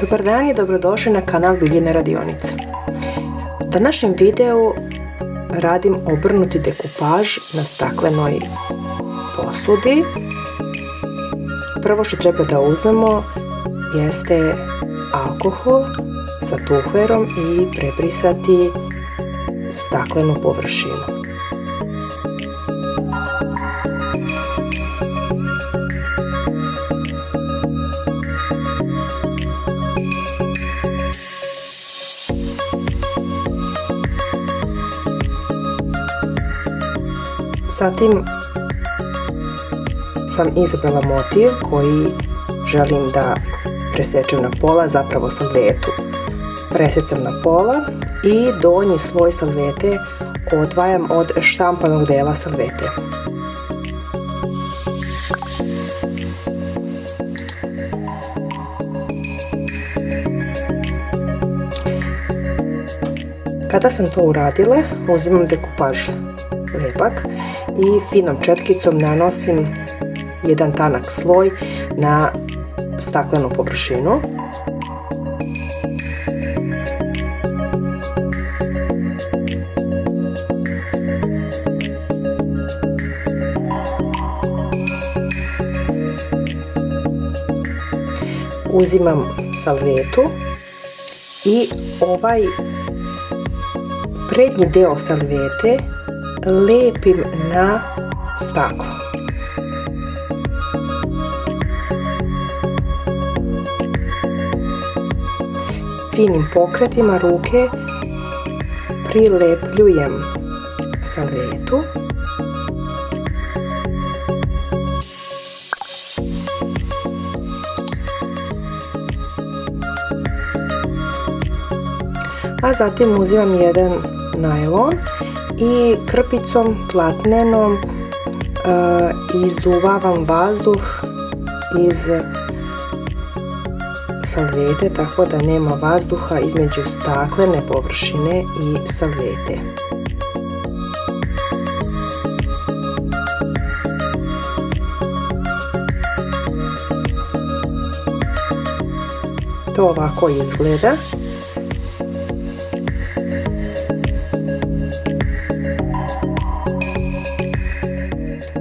Dobar dan i dobrodošli na kanal Biljina radionica. U današnjem videu radim obrnuti dekupaž na staklenoj posudi. Prvo što treba da uzmemo jeste alkohol sa tuhverom i prebrisati staklenu površinu. Zatim sam izabrala motiv koji želim da presečem na pola, zapravo salvetu. Presecam na pola i donji sloj salvete odvajam od štampanog dela salvete. Kada sam to uradila, uzimam dekupaž lepak i finom četkicom nanosim jedan tanak sloj na staklenu površinu. Uzimam salvetu i ovaj prednji deo salvete lepim na staklo. Finim pokretima ruke prilepljujem salvetu. A zatim uzimam jedan najlon i krpicom platnenom izduvavam vazduh iz salvete tako da nema vazduha između staklene površine i salvete. To ovako izgleda.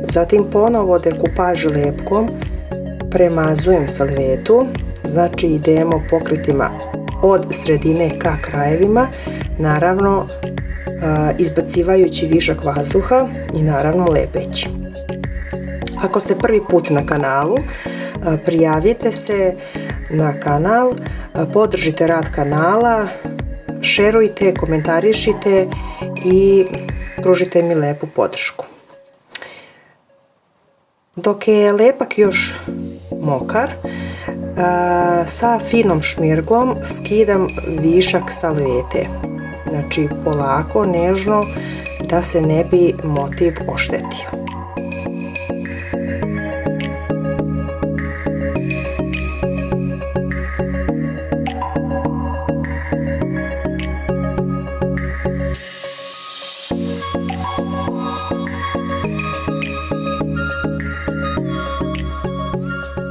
Zatim ponovo dekupaž lepkom premazujem salvetu, znači idemo pokretima od sredine ka krajevima, naravno izbacivajući višak vazduha i naravno lepeći. Ako ste prvi put na kanalu, prijavite se na kanal, podržite rad kanala, šerujte, komentarišite i pružite mi lepu podršku. Dok je lepak još mokar, sa finom šmirglom skidam višak salvete. Znači polako, nežno, da se ne bi motiv oštetio.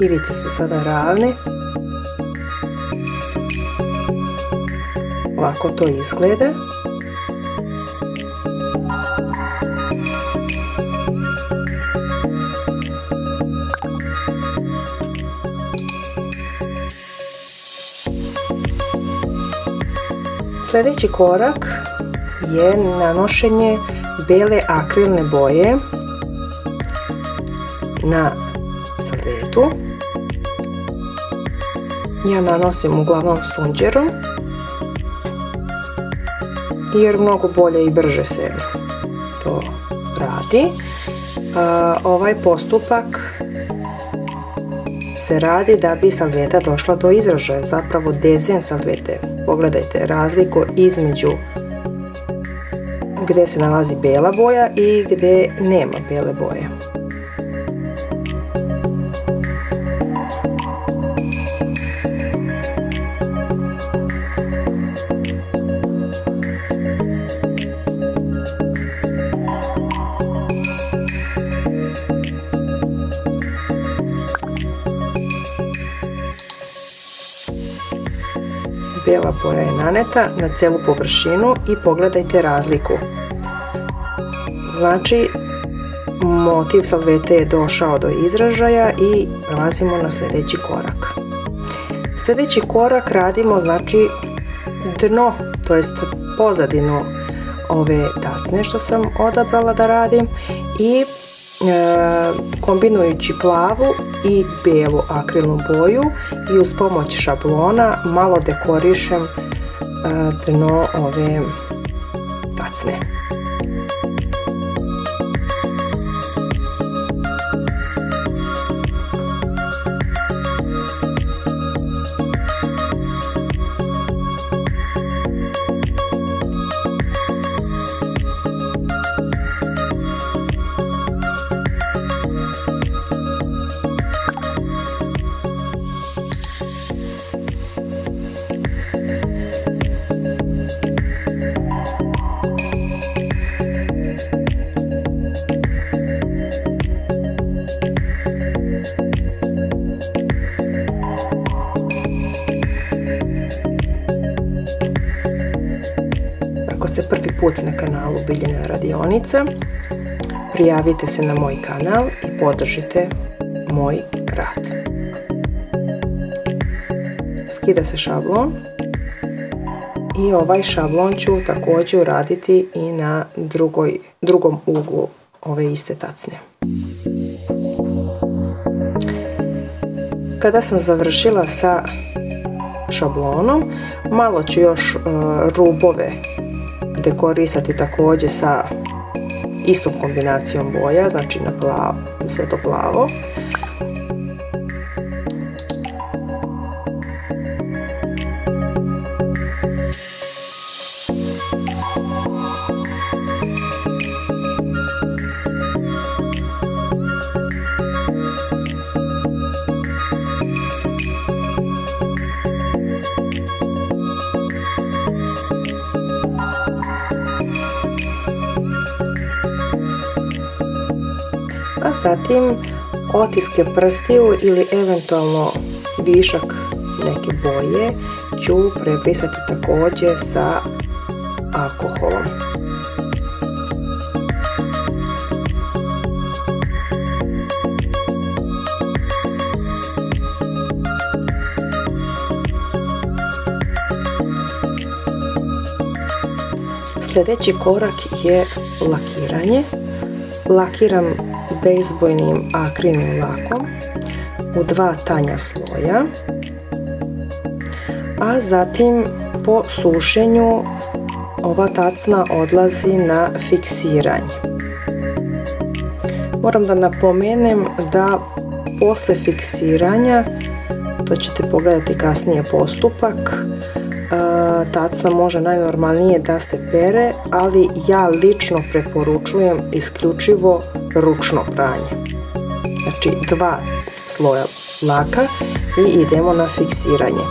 Ivice su sada ravne. Ovako to izgleda. Sljedeći korak je nanošenje bele akrilne boje na salvetu. Ja nanosim uglavnom sunđerom jer mnogo bolje i brže se to radi. Ovaj postupak se radi da bi salveta došla do izražaja, zapravo dezen salvete. Pogledajte razliku između gdje se nalazi bela boja i gdje nema bele boje. bijela boja je naneta na celu površinu i pogledajte razliku. Znači, motiv salvete je došao do izražaja i prelazimo na sljedeći korak. Sljedeći korak radimo znači dno, to jest pozadinu ove tacne što sam odabrala da radim i kombinujući plavu i bijelu akrilnu boju i uz pomoć šablona malo dekorišem dno ove tacne. Ako ste prvi put na kanalu Biljana radionica, prijavite se na moj kanal i podržite moj rad. Skida se šablon i ovaj šablon ću također uraditi i na drugom uglu ove iste tacne. Kada sam završila sa šablonom, malo ću još rubove dekorisati također sa istom kombinacijom boja, znači na plavo, sve to plavo. A zatim otiske prstiju ili eventualno višak neke boje ću prebrisati također sa alkoholom. Sljedeći korak je lakiranje. Lakiram bezbojnim akrilnim lakom u 2 tanja sloja, a zatim po sušenju ova tacna odlazi na fiksiranje. Moram da napomenem da posle fiksiranja, to ćete pogledati kasnije postupak, tacna može najnormalnije da se pere, ali ja lično preporučujem isključivo ručno pranje. Znači 2 sloja laka i idemo na fiksiranje.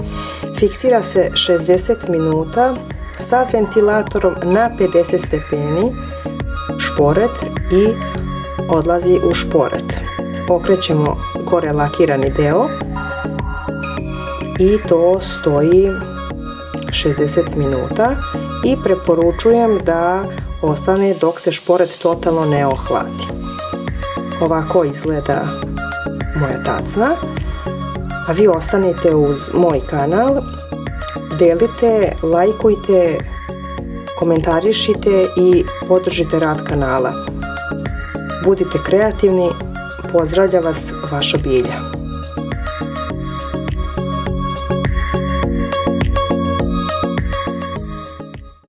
Fiksira se 60 minuta sa ventilatorom na 50 stepeni, šporet i odlazi u šporet. Okrećemo gore lakirani deo i to stoji 60 minuta i preporučujem da ostane dok se šporet totalno ne ohladi. Ovako izgleda moja tacna, a vi ostanite uz moj kanal, delite, lajkujte, komentarišite i podržite rad kanala. Budite kreativni, pozdravlja vas vaša Bilja.